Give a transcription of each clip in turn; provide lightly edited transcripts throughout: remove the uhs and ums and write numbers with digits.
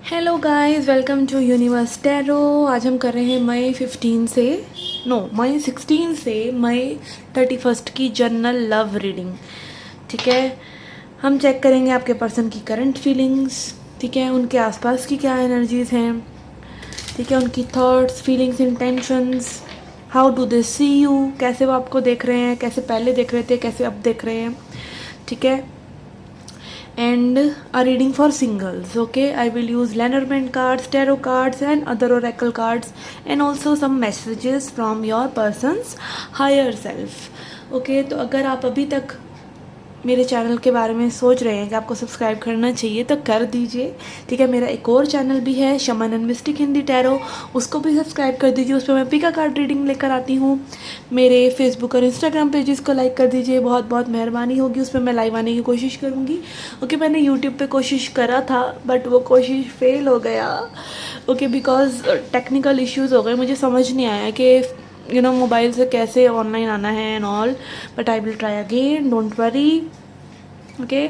Hello guys, welcome to universe tarot. आज हम कर रहे हैं मई 16 से मई 31 की जनरल लव रीडिंग। ठीक है, हम चेक करेंगे आपके पर्सन की करंट फीलिंग्स। ठीक है, उनके आसपास की क्या एनर्जीज़ हैं। ठीक है, उनकी thoughts, feelings, intentions, how do they see you, कैसे वो आपको देख रहे हैं, कैसे पहले देख रहे थे, कैसे अब देख रहे हैं। ठीक है, and a reading for singles. Okay, I will use Lenormand cards, tarot cards and other oracle cards, and also some messages from your person's higher self. Okay, तो अगर आप अभी तक मेरे चैनल के बारे में सोच रहे हैं कि आपको सब्सक्राइब करना चाहिए तो कर दीजिए। ठीक है, मेरा एक और चैनल भी है शमन एंड मिस्टिक हिंदी टैरो, उसको भी सब्सक्राइब कर दीजिए। उस पर मैं पिका कार्ड रीडिंग लेकर आती हूँ। मेरे फेसबुक और इंस्टाग्राम पेजेस को लाइक कर दीजिए, बहुत बहुत मेहरबानी होगी। उस पर मैं लाइव आने की कोशिश करूँगी। ओके, मैंने यूट्यूब पे कोशिश करा था बट वो कोशिश फेल हो गया। ओके, बिकॉज टेक्निकल इश्यूज़ हो गए, मुझे समझ नहीं आया कि मोबाइल से कैसे ऑनलाइन आना है and all, but I will try again, don't worry. Okay,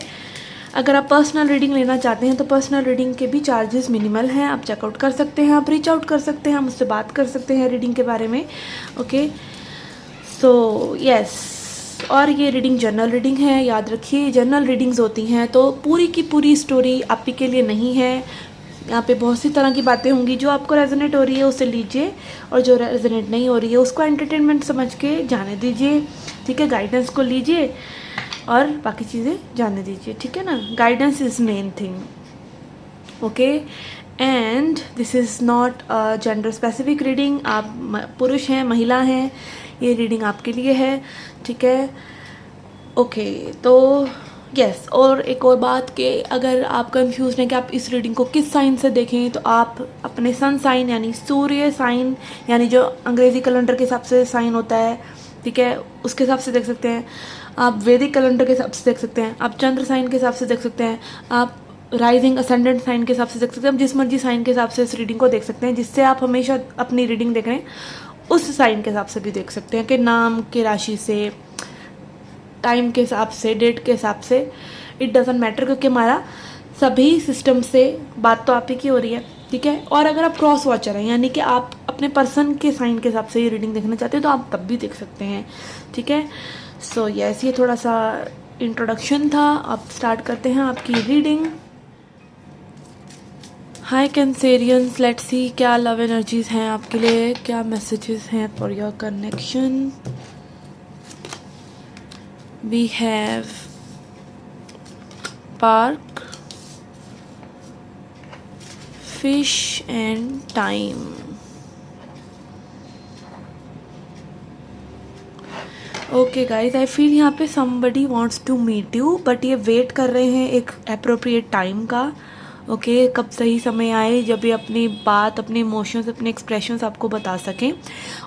अगर आप पर्सनल रीडिंग लेना चाहते हैं तो पर्सनल रीडिंग के भी चार्जेस मिनिमल हैं, आप चेकआउट कर सकते हैं, आप रीच आउट कर सकते हैं, मुझसे बात कर सकते हैं रीडिंग के बारे में। ओके, सो यस, और ये रीडिंग जनरल रीडिंग है, याद रखिए। जनरल रीडिंग्स होती हैं तो पूरी की पूरी स्टोरी आप ही के लिए नहीं है। यहाँ पे बहुत सी तरह की बातें होंगी, जो आपको रेजोनेट हो रही है उसे लीजिए, और जो रेजोनेट नहीं हो रही है उसको एंटरटेनमेंट समझ के जाने दीजिए। ठीक है, गाइडेंस को लीजिए और बाकी चीज़ें जाने दीजिए। ठीक है ना, guidance is main thing. Okay, and this is not a gender specific reading. आप पुरुष हैं, महिला हैं, ये रीडिंग आपके लिए है। ठीक है, ओके, तो यस, और एक और बात कि अगर आप कंफ्यूज हैं कि आप इस रीडिंग को किस साइन से देखें, तो आप अपने सन साइन यानी सूर्य साइन, यानी जो अंग्रेज़ी कैलेंडर के हिसाब से साइन होता है, ठीक है, उसके हिसाब से देख सकते हैं। आप वैदिक कैलेंडर के हिसाब से देख सकते हैं, आप चंद्र साइन के हिसाब से देख सकते हैं, आप राइजिंग असेंडेंट साइन के हिसाब से देख सकते हैं, आप जिस मर्जी साइन के हिसाब से इस रीडिंग को देख सकते हैं। जिससे आप हमेशा अपनी रीडिंग देख रहे हैं उस साइन के हिसाब से भी देख सकते हैं, कि नाम के राशि से, टाइम के हिसाब से, डेट के हिसाब से, इट डजेंट मैटर, क्योंकि हमारा सभी सिस्टम से बात तो आप ही की हो रही है। ठीक है, और अगर आप क्रॉस वॉचर हैं, यानी कि आप अपने पर्सन के साइन के हिसाब से ये रीडिंग देखना चाहते हैं, तो आप तब भी देख सकते हैं। ठीक है, सो यस, ये थोड़ा सा इंट्रोडक्शन था। अब स्टार्ट करते हैं आपकी reading. Hi Cancerians, let's see क्या लव एनर्जीज हैं आपके लिए, क्या मैसेजेस हैं for your connection. We have park, fish and time. Okay guys, I feel यहाँ पे somebody wants to meet you, but ये वेट कर रहे हैं एक अप्रोप्रिएट टाइम का। ओके, कब सही समय आए जब ये अपनी बात, अपने इमोशंस, अपने एक्सप्रेशंस आपको बता सकें।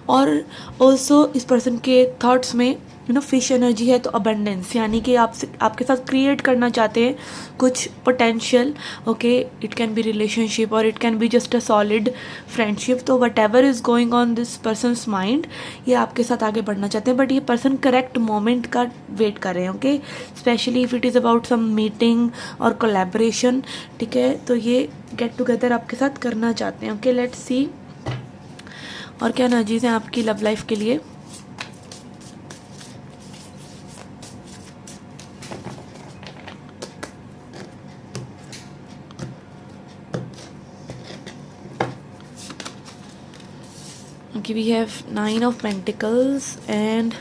और ऑल्सो इस पर्सन के थॉट्स में फिश एनर्जी है, तो अबंडेंस, यानी कि आपके साथ क्रिएट करना चाहते हैं कुछ potential. Okay, it can be relationship और it can be just a solid friendship. तो whatever is going on this person's mind, ये आपके साथ आगे बढ़ना चाहते हैं, बट ये पर्सन करेक्ट मोमेंट का वेट कर रहे हैं। Okay, specially if it is about some meeting और कोलैबोरेशन। ठीक है, तो ये गेट टुगेदर आपके साथ करना चाहते हैं। ओके, लेट्स सी और क्या एनर्जीज हैं आपकी लव लाइफ के लिए। Okay, we have 9 of Pentacles and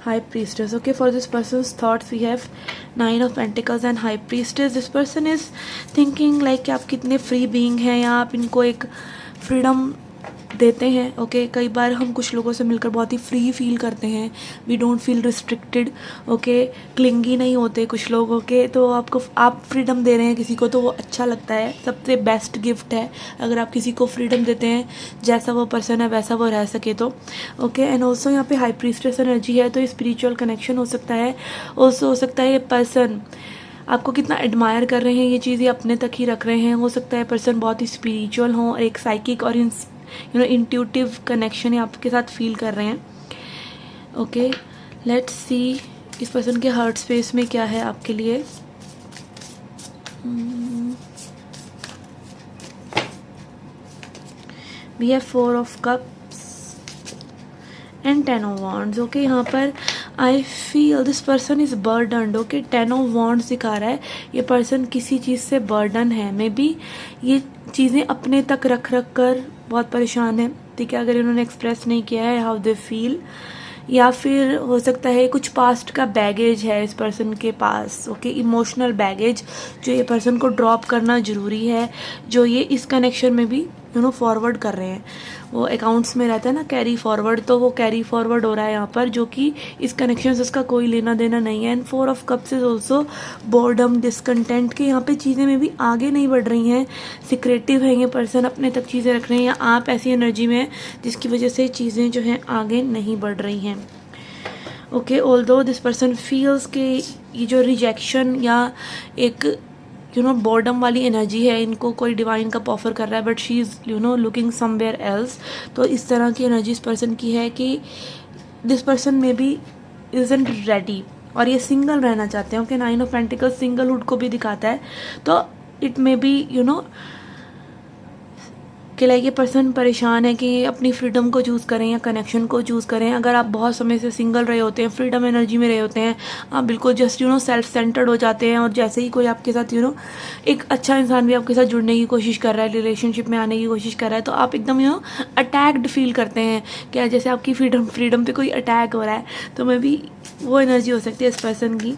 High Priestess. Okay, for this person's thoughts we have 9 of Pentacles and High Priestess. This person is thinking like कि आप कितने फ्री बीइंग हैं, या आप इनको एक फ्रीडम देते हैं। ओके, कई बार हम कुछ लोगों से मिलकर बहुत ही फ्री फील करते हैं, we don't feel restricted. Okay, clingy नहीं होते कुछ लोग। ओके, तो आप फ्रीडम दे रहे हैं किसी को, तो वो अच्छा लगता है, सबसे बेस्ट गिफ्ट है अगर आप किसी को फ्रीडम देते हैं, जैसा वो पर्सन है वैसा वो रह सके तो। ओके, एंड ऑल्सो यहाँ पे हाई प्रीस्टेस एनर्जी है, तो स्पिरिचुअल कनेक्शन हो सकता है। ऑल्सो हो सकता है ये पर्सन आपको कितना एडमायर कर रहे हैं, ये चीज़ें अपने तक ही रख रहे हैं। हो सकता है पर्सन बहुत ही स्पिरिचुअल हो, एक साइकिक और इंट्यूटिव कनेक्शन है आपके साथ फील कर रहे हैं। ओके, लेट्स सी इस पर्सन के हार्ट स्पेस में क्या है आपके लिए। We have 4 of cups and 10 of wands. Okay, यहाँ पर I feel this person is burdened. Okay, 10 of wands दिखा रहा है ये पर्सन किसी चीज़ से बर्डन है। मे बी ये चीज़ें अपने तक रख रख कर बहुत परेशान है, ठीक है, अगर इन्होंने एक्सप्रेस नहीं किया है हाउ दे फील, या फिर हो सकता है कुछ पास्ट का बैगेज है इस पर्सन के पास। ओके, इमोशनल बैगेज जो ये पर्सन को ड्रॉप करना ज़रूरी है, जो ये इस कनेक्शन में भी फॉरवर्ड कर रहे हैं। वो अकाउंट्स में रहता है ना कैरी फॉरवर्ड, तो वो कैरी फॉरवर्ड हो रहा है यहाँ पर, जो कि इस कनेक्शन से उसका कोई लेना देना नहीं है। And 4 of cups is also boredom, discontent, के यहाँ पे चीज़ें में भी आगे नहीं बढ़ रही हैं, सिक्रेटिव है ये पर्सन, अपने तक चीज़ें रख रहे हैं, या आप ऐसी एनर्जी में जिसकी वजह से चीज़ें जो हैं आगे नहीं बढ़ रही हैं। Okay, although this person feels के ये जो रिजेक्शन या एक बोर्डम वाली एनर्जी है, इनको कोई डिवाइन कप ऑफर कर रहा है, but she is looking somewhere else. तो इस तरह की एनर्जी इस पर्सन की है कि this person may be isn't ready, और ये सिंगल रहना चाहते हैं। ओके, 9 ऑफ पेंटिकल्स सिंगलहुड को भी दिखाता है, तो इट मे बी कि लाइक ये पर्सन परेशान है कि अपनी फ्रीडम को चूज़ करें या कनेक्शन को चूज़ करें। अगर आप बहुत समय से सिंगल रहे होते हैं, फ्रीडम एनर्जी में रहे होते हैं, आप बिल्कुल जस्ट सेल्फ सेंटर्ड हो जाते हैं, और जैसे ही कोई आपके साथ एक अच्छा इंसान भी आपके साथ जुड़ने की कोशिश कर रहा है, रिलेशनशिप में आने की कोशिश कर रहा है, तो आप एकदम अटैक्ड फील करते हैं, क्या जैसे आपकी फ्रीडम पे कोई अटैक हो रहा है। तो मे बी वो एनर्जी हो सकती है इस पर्सन की।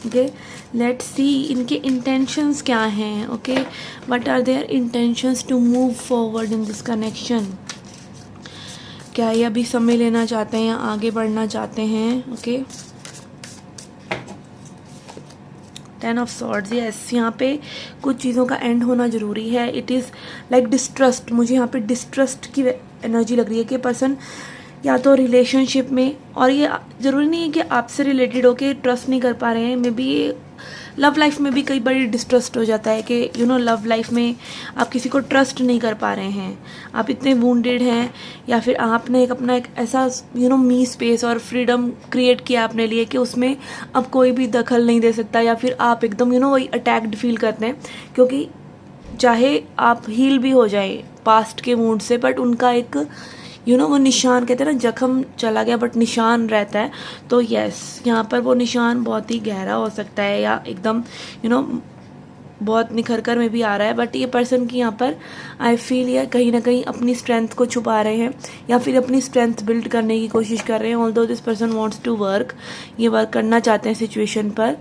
ओके, लेट्स सी इनके इंटेंशंस क्या हैं। Okay, what are their intentions to move forward in this connection. क्या ये अभी समय लेना चाहते हैं या आगे बढ़ना चाहते हैं। ओके, 10 ऑफ सॉर्ड्स, यस, यहाँ पे कुछ चीज़ों का एंड होना ज़रूरी है। इट इज़ लाइक डिस्ट्रस्ट, मुझे यहाँ पे डिस्ट्रस्ट की एनर्जी लग रही है कि पर्सन या तो रिलेशनशिप में, और ये ज़रूरी नहीं है कि आपसे रिलेटेड हो के ट्रस्ट नहीं कर पा रहे हैं, मे बी लव लाइफ में भी कई बार डिस्ट्रस्ट हो जाता है कि लव लाइफ में आप किसी को ट्रस्ट नहीं कर पा रहे हैं, आप इतने वुंडेड हैं, या फिर आपने अपना एक ऐसा मी स्पेस और फ्रीडम क्रिएट किया अपने लिए कि उसमें अब कोई भी दखल नहीं दे सकता, या फिर आप एकदम वही अटैक्ड फील करते हैं, क्योंकि चाहे आप हील भी हो जाए पास्ट के वुंड से, बट उनका एक वो निशान, कहते हैं ना, जख्म चला गया बट निशान रहता है। तो यस, यहाँ पर वो निशान बहुत ही गहरा हो सकता है, या एकदम बहुत निखर कर में भी आ रहा है, बट ये पर्सन की यहाँ पर आई फील या कहीं ना कहीं अपनी स्ट्रेंथ को छुपा रहे हैं, या फिर अपनी स्ट्रेंथ बिल्ड करने की कोशिश कर रहे हैं। Although this person wants to work, ये वर्क करना चाहते हैं सिचुएशन पर।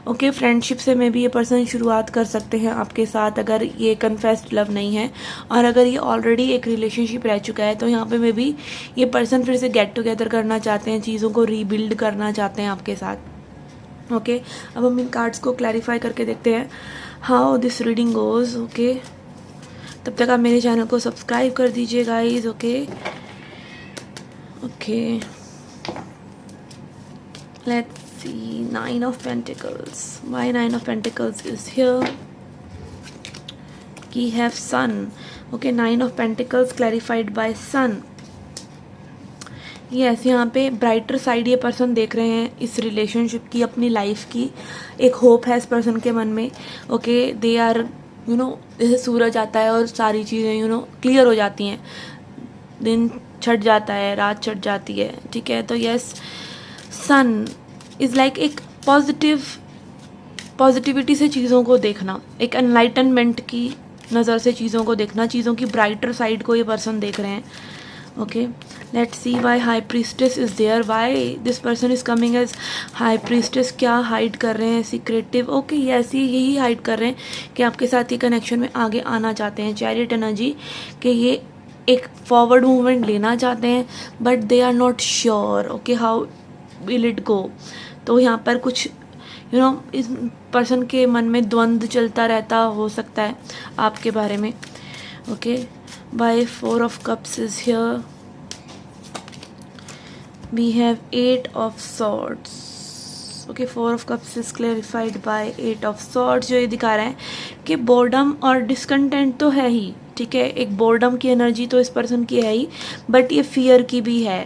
ओके, फ्रेंडशिप से में भी ये पर्सन शुरुआत कर सकते हैं आपके साथ, अगर ये कन्फेस्ड लव नहीं है, और अगर ये ऑलरेडी एक रिलेशनशिप रह चुका है, तो यहाँ पे में भी ये पर्सन फिर से गेट टुगेदर करना चाहते हैं, चीज़ों को रीबिल्ड करना चाहते हैं आपके साथ। ओके, अब हम इन कार्ड्स को क्लैरिफाई करके देखते हैं how this reading goes. Okay, तब तक आप मेरे चैनल को सब्सक्राइब कर दीजिए guys. Okay, let's see 9 of Pentacles. Why 9 of Pentacles is here? We have Sun. Okay, 9 of Pentacles clarified by Sun. Yes, यहाँ पे ब्राइटर साइड ये पर्सन देख रहे हैं इस रिलेशनशिप की, अपनी लाइफ की एक होप है इस पर्सन के मन में। ओके, दे आर जैसे सूरज आता है और सारी चीज़ें क्लियर हो जाती हैं, दिन छट जाता है, रात छट जाती है, ठीक है। तो यस, सन इज़ लाइक एक पॉजिटिविटी से चीज़ों को देखना, एक एनलाइटनमेंट की नज़र से चीज़ों को देखना, चीज़ों की ब्राइटर साइड को ये पर्सन देख रहे हैं। Okay, let's see why high priestess is there, why this person is coming as high priestess. क्या हाइड कर रहे हैं? सीक्रेटिव। ओके, यस, यही हाइड कर रहे हैं कि आपके साथ ये कनेक्शन में आगे आना चाहते हैं। चैरियट एनर्जी कि ये एक फॉरवर्ड मूवमेंट लेना चाहते हैं, but they are not sure okay how will it go. तो यहाँ पर कुछ इस पर्सन के मन में द्वंद्व चलता रहता हो सकता है आपके बारे में। Okay, by 4 of cups is here, we have 8 of swords. Okay, 4 of cups is clarified by 8 of swords, जो ये दिखा रहे हैं कि बोर्डम और डिसकंटेंट तो है ही, ठीक है, एक बोर्डम की एनर्जी तो इस पर्सन की है ही, बट ये फियर की भी है।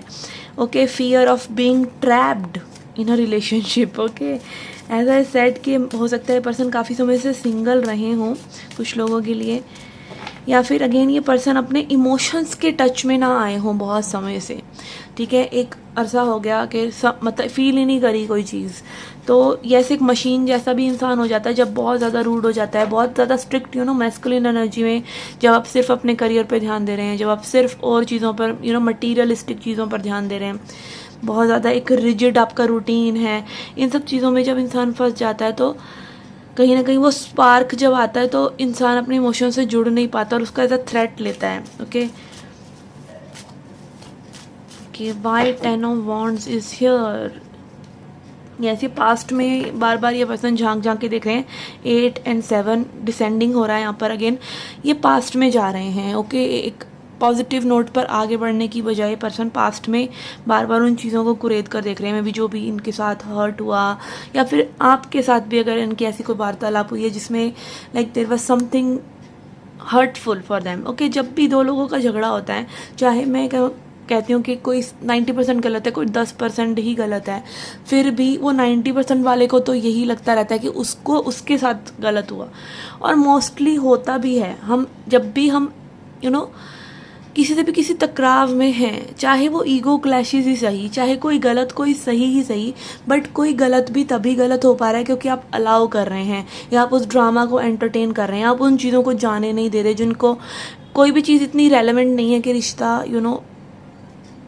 Okay, fear of being trapped in a relationship. Okay, as I said कि हो सकता है पर्सन काफ़ी समय से सिंगल रहे हों कुछ लोगों के लिए, या फिर अगेन ये पर्सन अपने इमोशंस के टच में ना आए हों बहुत समय से, ठीक है, एक अरसा हो गया कि सब मतलब फील ही नहीं करी कोई चीज़, तो जैसे एक मशीन जैसा भी इंसान हो जाता है जब बहुत ज़्यादा रूड हो जाता है, बहुत ज़्यादा स्ट्रिक्ट मैस्कुलिन एनर्जी में, जब आप सिर्फ अपने करियर पे ध्यान दे रहे हैं, जब आप सिर्फ और चीज़ों पर मटीरियलिस्टिक चीज़ों पर ध्यान दे रहे हैं, बहुत ज़्यादा एक रिजिड आपका रूटीन है, इन सब चीज़ों में जब इंसान फंस जाता है तो कहीं ना कहीं वो स्पार्क जब आता है तो इंसान अपने इमोशन से जुड़ नहीं पाता और उसका एज अ थ्रेट लेता है। Okay, why 10 of wands is here. ऐसे पास्ट में बार बार ये पर्सन झांक के देख रहे हैं, 8 और 7 डिसेंडिंग हो रहा है यहाँ पर अगेन, ये पास्ट में जा रहे हैं। ओके, एक पॉजिटिव नोट पर आगे बढ़ने की बजाय पर्सन पास्ट में बार बार उन चीज़ों को कुरेद कर देख रहे हैं। मैं भी जो भी इनके साथ हर्ट हुआ या फिर आपके साथ भी अगर इनकी ऐसी कोई वार्तालाप हुई है जिसमें like there was something hurtful for them. Okay, जब भी दो लोगों का झगड़ा होता है, चाहे मैं कहती हूँ कि कोई 90% गलत है, कोई 10% ही गलत है, फिर भी वो 90% वाले को तो यही लगता रहता है कि उसको उसके साथ गलत हुआ, और मोस्टली होता भी है। हम जब भी हम किसी से भी किसी टकराव में हैं, चाहे वो ईगो क्लैशेस ही सही, चाहे कोई गलत कोई सही ही सही, बट कोई गलत भी तभी गलत हो पा रहा है क्योंकि आप अलाउ कर रहे हैं या आप उस ड्रामा को एंटरटेन कर रहे हैं, आप उन चीज़ों को जाने नहीं दे रहे जिनको कोई भी चीज़ इतनी रेलेवेंट नहीं है कि रिश्ता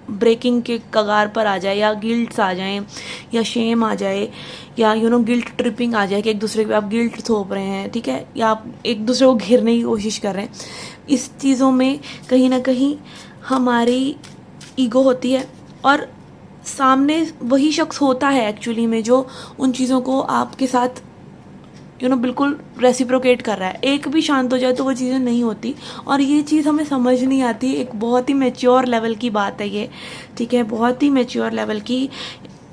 ब्रेकिंग के कगार पर आ जाए, या गिल्ट्स आ जाएं, या शेम आ जाए, या गिल्ट ट्रिपिंग आ जाए कि एक दूसरे पे आप गिल्ट थोप रहे हैं, ठीक है, या आप एक दूसरे को घेरने की कोशिश कर रहे हैं। इस चीज़ों में कहीं ना कहीं हमारी ईगो होती है और सामने वही शख्स होता है एक्चुअली में जो उन चीज़ों को आपके साथ बिल्कुल रेसिप्रोकेट कर रहा है। एक भी शांत हो जाए तो वो चीज़ें नहीं होती, और ये चीज़ हमें समझ नहीं आती। एक बहुत ही मैच्योर लेवल की बात है ये, ठीक है, बहुत ही मैच्योर लेवल की,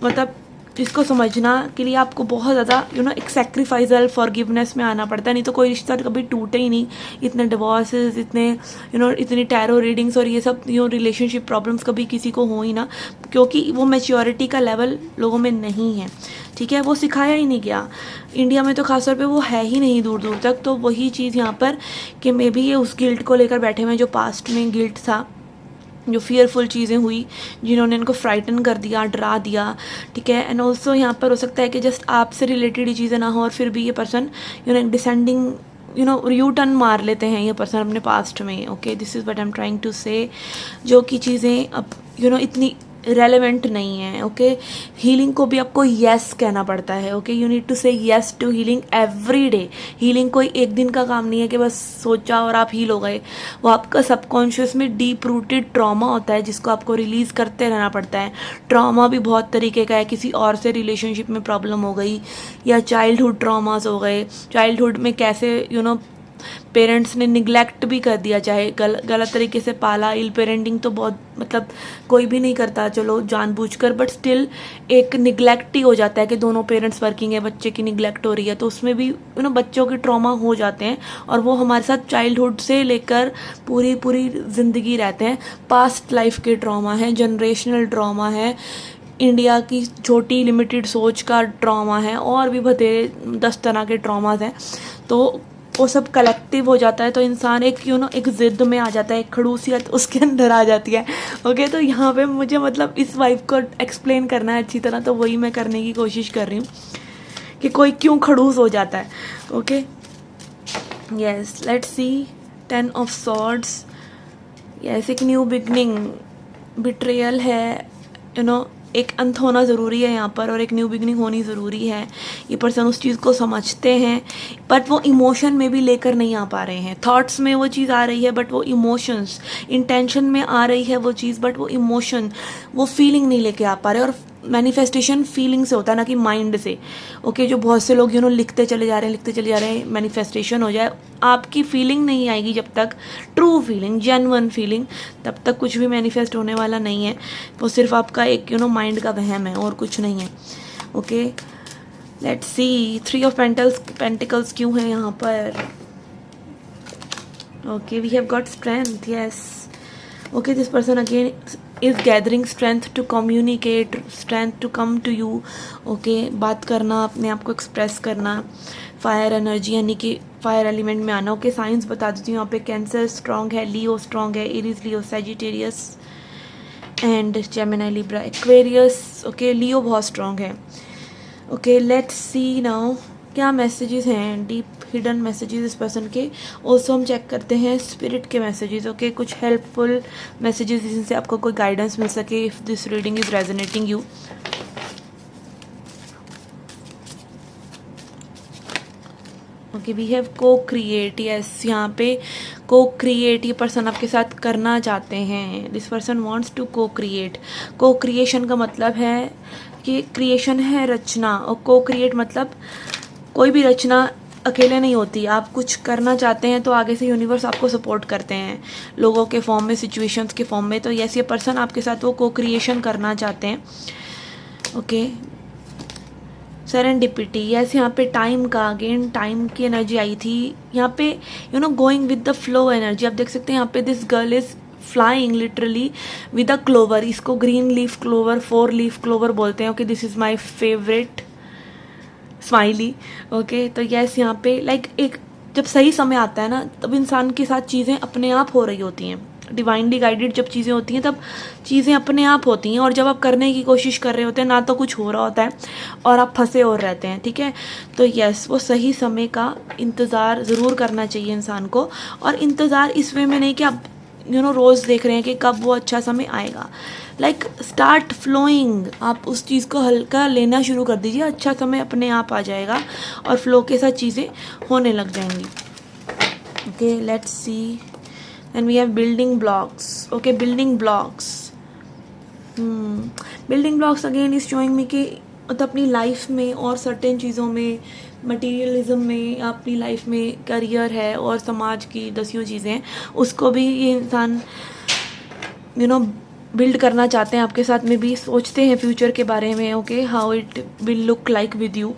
मतलब इसको समझना के लिए आपको बहुत ज़्यादा एक सेक्रीफाइजल फॉरगिवनेस में आना पड़ता है, नहीं तो कोई रिश्ता कभी टूटे ही नहीं। इतने डिवोर्सेस, इतने इतनी टैरो रीडिंग्स और ये सब रिलेशनशिप प्रॉब्लम्स कभी किसी को हो ही ना, क्योंकि वो मैच्योरिटी का लेवल लोगों में नहीं है, ठीक है, वो सिखाया ही नहीं गया। इंडिया में तो खासतौर पे वो है ही नहीं दूर दूर तक। तो वही चीज़ यहाँ पर कि मे बी ये उस गिल्ट को लेकर बैठे हुए, जो पास्ट में गिल्ट था, जो फियरफुल चीज़ें हुई जिन्होंने इनको फ्राइटन कर दिया, डरा दिया, ठीक है। एंड ऑल्सो यहाँ पर हो सकता है कि जस्ट आपसे रिलेटेड ही चीज़ें ना हो और फिर भी ये पर्सन डिसेंडिंग यू टर्न मार लेते हैं ये पर्सन अपने पास्ट में। Okay, this is what I am trying to say, जो कि चीज़ें अब इतनी रेलेवेंट नहीं है। ओके, हीलिंग को भी आपको येस कहना पड़ता है। Okay, you need to say yes to healing every day. Healing कोई एक दिन का काम नहीं है कि बस सोचा और आप हील हो गए। वो आपका सबकॉन्शियस में डीप रूटेड ट्रॉमा होता है जिसको आपको रिलीज़ करते रहना पड़ता है। ट्रॉमा भी बहुत तरीके का है, किसी और से रिलेशनशिप में प्रॉब्लम हो गई, या चाइल्डहुड ट्रॉमास हो गए, चाइल्डहुड में कैसे पेरेंट्स ने निगलेक्ट भी कर दिया, चाहे गलत तरीके से पाला। इल पेरेंटिंग तो बहुत मतलब कोई भी नहीं करता चलो जानबूझकर, बट स्टिल एक निगलेक्ट ही हो जाता है कि दोनों पेरेंट्स वर्किंग है, बच्चे की निगलेक्ट हो रही है, तो उसमें भी बच्चों के ट्रॉमा हो जाते हैं और वो हमारे साथ चाइल्डहुड से लेकर पूरी पूरी ज़िंदगी रहते हैं। पास्ट लाइफ के ट्रॉमा है, जनरेशनल ट्रॉमा है, इंडिया की छोटी लिमिटेड सोच का ट्रॉमा है, और भी बतेरे 10 तरह के ट्रॉमास हैं। तो वो सब कलेक्टिव हो जाता है तो इंसान एक एक ज़िद में आ जाता है, एक खड़ूसियत उसके अंदर आ जाती है। ओके, तो यहाँ पे मुझे मतलब इस वाइब को एक्सप्लेन करना है अच्छी तरह, तो वही मैं करने की कोशिश कर रही हूँ कि कोई क्यों खड़ूस हो जाता है। Okay, yes, let's see 10 of swords. Yes, एक न्यू बिगनिंग, बिट्रेयल है, एक अंत होना ज़रूरी है यहाँ पर, और एक न्यू बिगनिंग होनी ज़रूरी है। ये पर्सन उस चीज़ को समझते हैं बट वो इमोशन में भी लेकर नहीं आ पा रहे हैं। थॉट्स में वो चीज़ आ रही है बट वो इमोशंस, इंटेंशन में आ रही है वो चीज़, बट वो इमोशन, वो फीलिंग नहीं लेके आ पा रहे। और मैनिफेस्टेशन फीलिंग से होता है ना कि माइंड से। ओके, जो बहुत से लोग लिखते चले जा रहे हैं मैनिफेस्टेशन हो जाए। आपकी फीलिंग नहीं आएगी जब तक, ट्रू फीलिंग, जेन्युइन फीलिंग, तब तक कुछ भी मैनिफेस्ट होने वाला नहीं है। वो सिर्फ आपका एक माइंड का वहम है और कुछ नहीं है। Okay, let's see 3 of pentacles क्यों है यहाँ पर। Okay, we have got strength, yes. Okay, this person again is gathering strength to communicate, strength to come to you. Okay, बात करना, अपने आप को एक्सप्रेस करना, फायर एनर्जी यानी कि फायर एलिमेंट में आना। ओके, साइंस बता देती हूँ यहाँ पे, कैंसर स्ट्रॉन्ग है, लियो स्ट्रॉन्ग है, Aries Leo Sagittarius and Gemini Libra Aquarius. Okay, Leo बहुत स्ट्रॉन्ग है। ओके, लेट्स सी नाउ क्या मैसेजेस हैं, डीप हिडन मैसेजेस इस पर्सन के। ऑल्सो हम चेक करते हैं स्पिरिट के मैसेजेस। ओके, कुछ हेल्पफुल मैसेजेस जिनसे आपको कोई गाइडेंस मिल सके if this reading is resonating you. Okay, we have to create. Yes, यहाँ पे को क्रिएट ये पर्सन आपके साथ करना चाहते हैं। दिस पर्सन वांट्स टू को क्रिएट। को क्रिएशन का मतलब है कि क्रिएशन है रचना, और को क्रिएट मतलब कोई भी रचना अकेले नहीं होती। आप कुछ करना चाहते हैं तो आगे से यूनिवर्स आपको सपोर्ट करते हैं, लोगों के फॉर्म में, सिचुएशंस के फॉर्म में। तो यस, ये पर्सन आपके साथ वो को क्रिएशन करना चाहते हैं। Okay, serendipity. यस, यहाँ पे टाइम का, अगेन टाइम की एनर्जी आई थी यहाँ पे। Going with the flow energy. आप देख सकते हैं यहाँ पे this girl is flying literally with a clover. इसको green leaf clover, 4 leaf clover बोलते हैं। Okay, this is my favourite smiley. Okay, तो यस, यहाँ पे लाइक एक जब सही समय आता है ना, तब इंसान के साथ चीज़ें अपने आप हो रही होती हैं। डिवाइनली गाइडेड जब चीज़ें होती हैं तब चीज़ें अपने आप होती हैं, और जब आप करने की कोशिश कर रहे होते हैं ना तो कुछ हो रहा होता है और आप फंसे और रहते हैं। ठीक है, तो यस, वो सही समय का इंतज़ार ज़रूर करना चाहिए इंसान को। और इंतज़ार इस वे में नहीं कि आप रोज़ देख रहे हैं कि कब वो अच्छा समय आएगा। लाइक स्टार्ट फ्लोइंग, आप उस चीज़ को हल्का लेना शुरू कर दीजिए, अच्छा समय अपने आप आ जाएगा और फ्लो के साथ चीज़ें होने लग जाएंगी। Okay, let's see. And we have building blocks. Okay, building blocks. Building blocks again is showing me कि मतलब अपनी लाइफ में और सर्टेन चीज़ों में, मटीरियलिज्म में, अपनी लाइफ में करियर है और समाज की दसियों चीज़ें, उसको भी ये इंसान बिल्ड करना चाहते हैं आपके साथ में भी, सोचते हैं फ्यूचर के बारे में। Okay, how it will look like with you.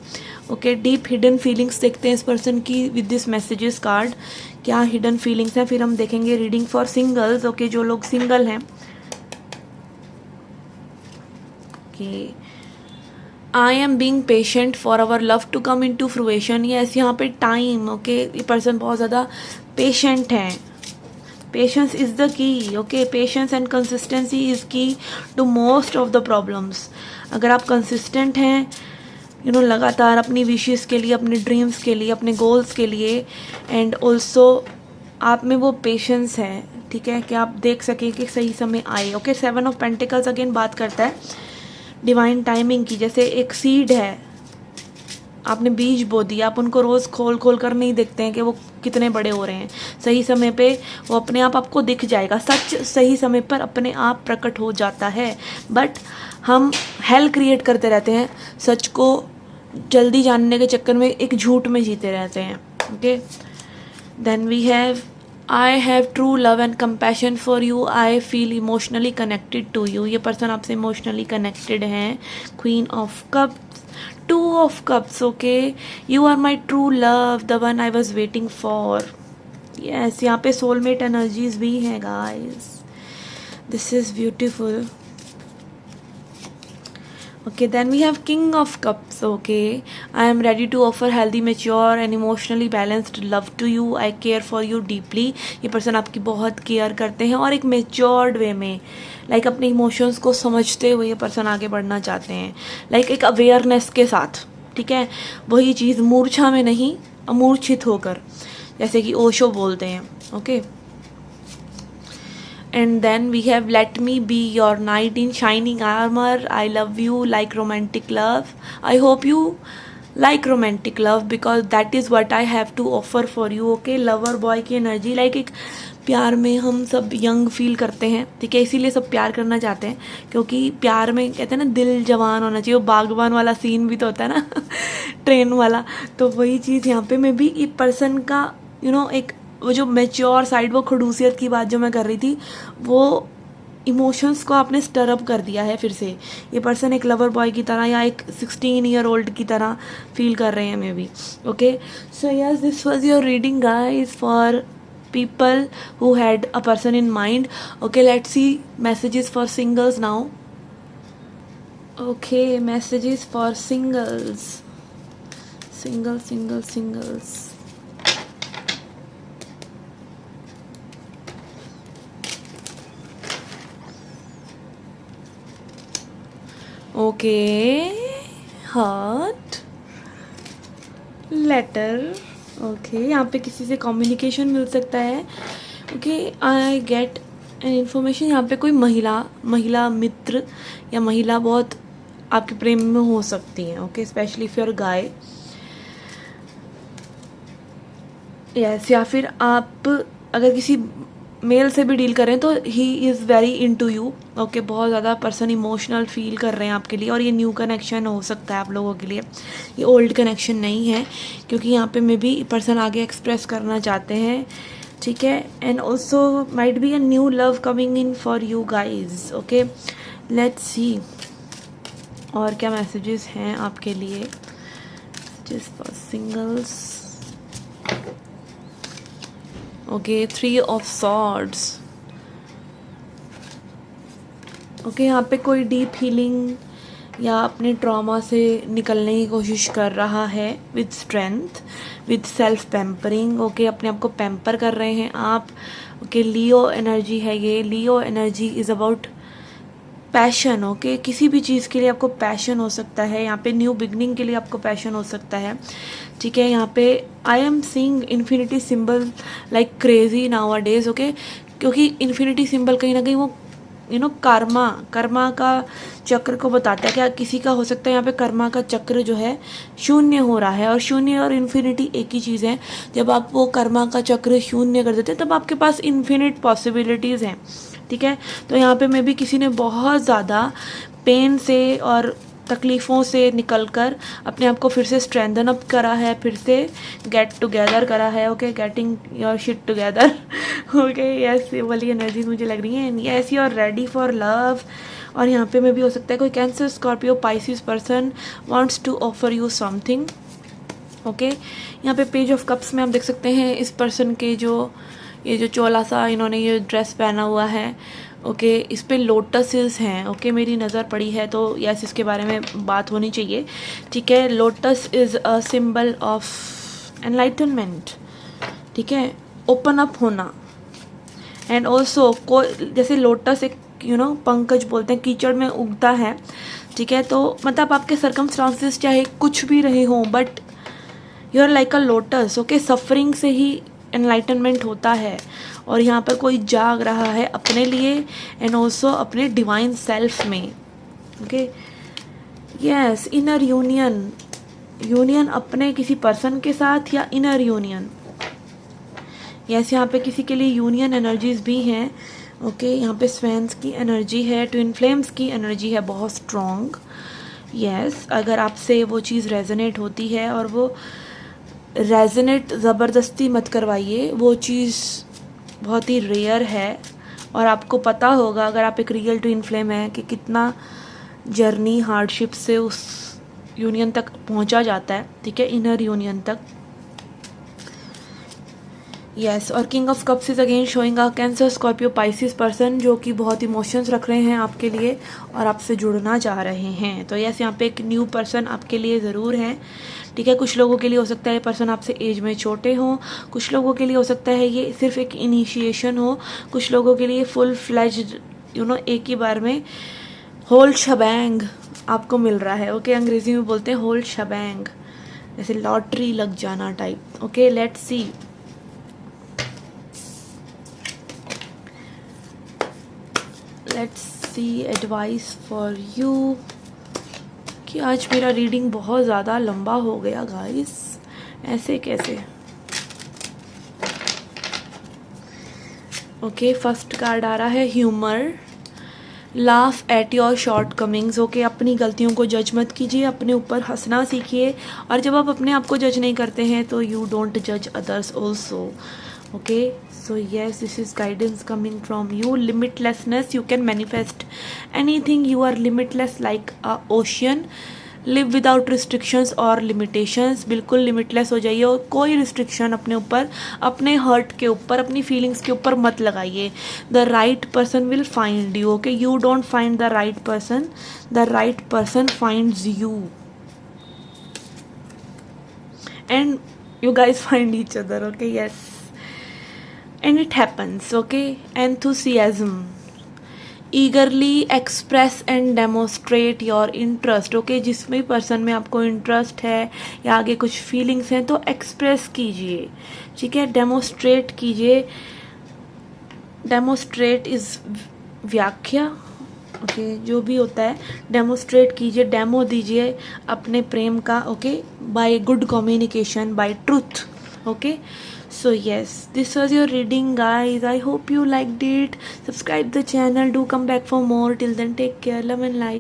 Okay, deep hidden feelings देखते हैं इस पर्सन की विद दिस मैसेजेस कार्ड। क्या हिडन फीलिंग्स हैं, फिर हम देखेंगे रीडिंग फॉर सिंगल्स। ओके, जो लोग सिंगल हैं। Okay, I am being patient for our love to come into fruition. Yes, यहाँ पे टाइम। ओके, ये पर्सन बहुत ज़्यादा पेशेंट हैं। Patience is the key. Okay, patience and consistency is key to most of the problems. अगर आप consistent हैं लगातार अपनी विशेस के लिए, अपने ड्रीम्स के लिए, अपने गोल्स के लिए, एंड ऑल्सो आप में वो पेशेंस है, ठीक है, कि आप देख सकें कि सही समय आए। ओके, 7 ऑफ पेंटिकल्स अगेन बात करता है डिवाइन टाइमिंग की। जैसे एक सीड है, आपने बीज बो दिया, आप उनको रोज़ खोल खोल कर नहीं देखते हैं कि वो कितने बड़े हो रहे हैं। सही समय पे वो अपने आप आपको दिख जाएगा। सच सही समय पर अपने आप प्रकट हो जाता है, बट हम हेल क्रिएट करते रहते हैं, सच को जल्दी जानने के चक्कर में एक झूठ में जीते रहते हैं। Okay, then we have I have true love and compassion for you. I feel emotionally connected to you. ये पर्सन आपसे इमोशनली कनेक्टेड हैं। Queen of cups, 2 of cups. Okay, you are my true love, the one I was waiting for. Yes, यहाँ पे soulmate energies भी हैं guys. This is beautiful. Okay, then we have king of cups. Okay, I am ready to offer healthy, mature and emotionally balanced love to you. I care for you deeply. ये person आपकी बहुत care करते हैं और एक matured way में, like अपने emotions को समझते हुए ये पर्सन आगे बढ़ना चाहते हैं, लाइक एक अवेयरनेस के साथ। ठीक है, वही चीज़ मूर्छा में नहीं, अमूर्छित होकर, जैसे कि ओशो बोलते हैं। Okay, and then we have let me be your knight in shining armour. I love you like romantic love. I hope you like romantic love because that is what I have to offer for you. Okay, lover boy की energy, like एक प्यार में हम सब young feel करते हैं, ठीक है, इसीलिए सब प्यार करना चाहते हैं, क्योंकि प्यार में कहते हैं ना दिल जवान होना चाहिए। वो बागबान वाला सीन भी तो होता है ना ट्रेन वाला, तो वही चीज़ यहाँ पे मैं भी ये पर्सन का एक वो जो मैच्योर साइड, वो खड़ूसियत की बात जो मैं कर रही थी, वो इमोशंस को आपने स्टरअप कर दिया है फिर से। ये पर्सन एक लवर बॉय की तरह या एक 16 ईयर ओल्ड की तरह फील कर रहे हैं may be. Okay, so yes, this was your reading guys for people who had a person in mind. Okay, let's see messages for singles now. Okay, messages for singles. Singles. Okay, heart, letter. Okay, यहाँ पे किसी से communication मिल सकता है. Okay, I get an information. यहाँ पे कोई महिला मित्र या महिला बहुत आपके प्रेम में हो सकती हैं. Okay, specially if you are guy. Yes, या फिर आप अगर किसी मेल से भी डील करें तो he is very into you. Okay, बहुत ज़्यादा पर्सन इमोशनल फील कर रहे हैं आपके लिए, और ये न्यू कनेक्शन हो सकता है आप लोगों के लिए. ये ओल्ड कनेक्शन नहीं है, क्योंकि यहाँ पे मे बी पर्सन आगे एक्सप्रेस करना चाहते हैं. ठीक है, and also might be a new love coming in for you guys. Okay, let's सी और क्या मैसेजेस हैं आपके लिए. Just for singles. Okay, 3 of swords. Okay, यहाँ पे कोई डीप हीलिंग या अपने ट्रॉमा से निकलने की कोशिश कर रहा है with strength, with self pampering. Okay, अपने आप को पैम्पर कर रहे हैं आप. ओके, लियो एनर्जी है ये. Leo energy is about passion. Okay, किसी भी चीज़ के लिए आपको पैशन हो सकता है. यहाँ पे न्यू बिगनिंग के लिए आपको पैशन हो सकता है. ठीक है, यहाँ पे I am seeing infinity symbol like crazy now a days. Okay, क्योंकि इन्फिनिटी सिंबल कहीं ना कहीं वो कर्मा का चक्र को बताता है. क्या किसी का हो सकता है यहाँ पे कर्मा का चक्र जो है शून्य हो रहा है, और शून्य और इन्फिनिटी एक ही चीज़ है. जब आप वो कर्मा का चक्र शून्य कर देते हैं तब आपके पास इन्फिनिट पॉसिबिलिटीज़ हैं. ठीक है, तो यहाँ पे मे भी किसी ने बहुत ज़्यादा पेन से और तकलीफ़ों से निकलकर अपने आप को फिर से स्ट्रेंथन अप करा है, फिर से गेट टुगेदर करा है. Okay, getting your shit together. Okay, yes, ये वाली एनर्जी मुझे लग रही है. Yes, you are ready for love. और यहाँ पे में भी हो सकता है कोई Cancer, Scorpio, Pisces person wants to offer you something. Okay, यहाँ पे पेज ऑफ कप्स में आप देख सकते हैं इस पर्सन के ये जो चोला सा इन्होंने ये ड्रेस पहना हुआ है. ओके, इस पे लोटसेस हैं. ओके, मेरी नज़र पड़ी है तो यस, इसके बारे में बात होनी चाहिए. ठीक है, lotus is a symbol of enlightenment. ठीक है, ओपन अप होना. एंड ऑल्सो जैसे लोटस एक पंकज बोलते हैं, कीचड़ में उगता है. ठीक है, तो मतलब आपके सर्कमस्टांसेस चाहे कुछ भी रहे हों, but you are like a lotus. Okay, suffering से ही एनलाइटनमेंट होता है. और यहाँ पर कोई जाग रहा है अपने लिए एंड ऑल्सो अपने डिवाइन सेल्फ में. ओके, यस, इनर यूनियन अपने किसी पर्सन के साथ या इनर यूनियन. यस, यहाँ पे किसी के लिए यूनियन एनर्जीज भी हैं. ओके, यहाँ पे स्वेंस की एनर्जी है, ट्विन फ्लेम्स की एनर्जी है बहुत स्ट्रॉन्ग. यस, अगर आपसे वो चीज़ रेजोनेट होती है, और वो रेजोनेट ज़बरदस्ती मत करवाइए, वो चीज़ बहुत ही रेयर है. और आपको पता होगा अगर आप एक रियल ट्विन फ्लेम है कि कितना जर्नी हार्डशिप से उस यूनियन तक पहुंचा जाता है. ठीक है, इनर यूनियन तक. यस, और king of cups is again showing a cancer, Scorpio, Pisces person जो कि बहुत इमोशंस रख रहे हैं आपके लिए और आपसे जुड़ना चाह रहे हैं. तो यस, यहाँ पे एक न्यू पर्सन आपके लिए ज़रूर है. ठीक है, कुछ लोगों के लिए हो सकता है पर्सन आपसे एज में छोटे हों, कुछ लोगों के लिए हो सकता है ये सिर्फ एक इनिशिएशन हो, कुछ लोगों के लिए फुल फ्लेज्ड एक ही बार में होल शबैंग आपको मिल रहा है. ओके, अंग्रेजी में बोलते हैं होल शबैंग, जैसे लॉटरी लग जाना type. Okay, let's C. Let's see advice for you. कि आज मेरा रीडिंग बहुत ज़्यादा लंबा हो गया गाइस, ऐसे कैसे. ओके, फर्स्ट कार्ड आ रहा है humour. Laugh at your shortcomings. Okay, अपनी गलतियों को जज मत कीजिए, अपने ऊपर हंसना सीखिए. और जब आप अपने आप को जज नहीं करते हैं तो यू डोंट जज others also. Okay, so yes, this is guidance coming from you. Limitlessness, you can manifest anything. You are limitless like a ocean. Live without restrictions और लिमिटेशंस, बिल्कुल लिमिटलेस हो जाइए और कोई रिस्ट्रिक्शन अपने ऊपर, अपने हर्ट के ऊपर, अपनी फीलिंग्स के ऊपर मत लगाइए. The right person will find you. Okay, you don't find the right person, the right person finds you. And you guys find each other. Okay, yes, and it happens. Okay, enthusiasm, eagerly express and demonstrate your interest. Okay, जिसमें person में आपको interest है या आगे कुछ feelings हैं तो express कीजिए. ठीक है, डेमोस्ट्रेट कीजिए. डेमोस्ट्रेट इज व्याख्या. ओके, जो भी होता है डेमोस्ट्रेट कीजिए, डेमो दीजिए अपने प्रेम का. Okay, by good communication, by truth. Okay, so yes, this was your reading, guys. I hope you liked it. Subscribe the channel, do come back for more. Till then, take care, love and light.